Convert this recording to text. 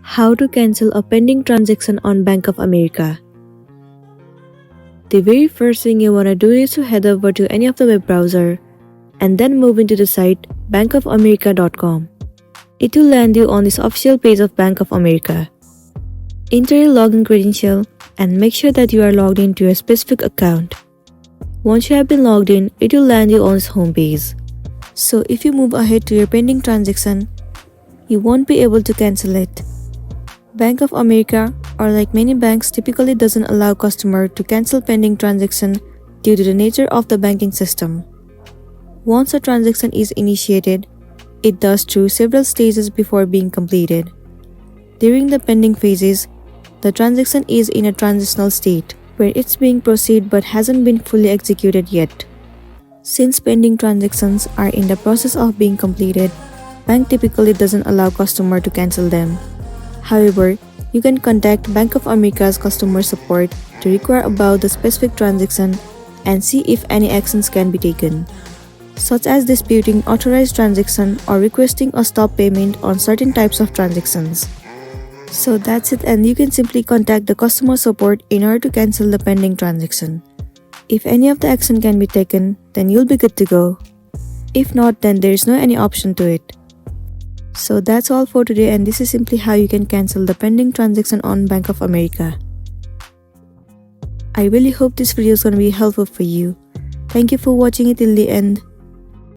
How to cancel a pending transaction on Bank of America. The very first thing you want to do is to head over to any of the web browser and then move into the site bankofamerica.com. It will land you on this official page of Bank of America. Enter your login credential and make sure that you are logged into your specific account. Once you have been logged in, it will land you on this homepage. So if you move ahead to your pending transaction, you won't be able to cancel it. Bank of America, or like many banks, typically doesn't allow customer to cancel pending transaction due to the nature of the banking system. Once a transaction is initiated, it does through several stages before being completed. During the pending phases, the transaction is in a transitional state where it's being processed but hasn't been fully executed yet. Since pending transactions are in the process of being completed, bank typically doesn't allow customer to cancel them. However, you can contact Bank of America's customer support to inquire about the specific transaction and see if any actions can be taken, such as disputing authorized transaction or requesting a stop payment on certain types of transactions. So that's it, and you can simply contact the customer support in order to cancel the pending transaction. If any of the action can be taken, then you'll be good to go. If not, then there is no any option to it. So that's all for today, and this is simply how you can cancel the pending transaction on Bank of America. I really hope this video is going to be helpful for you. Thank you for watching it till the end.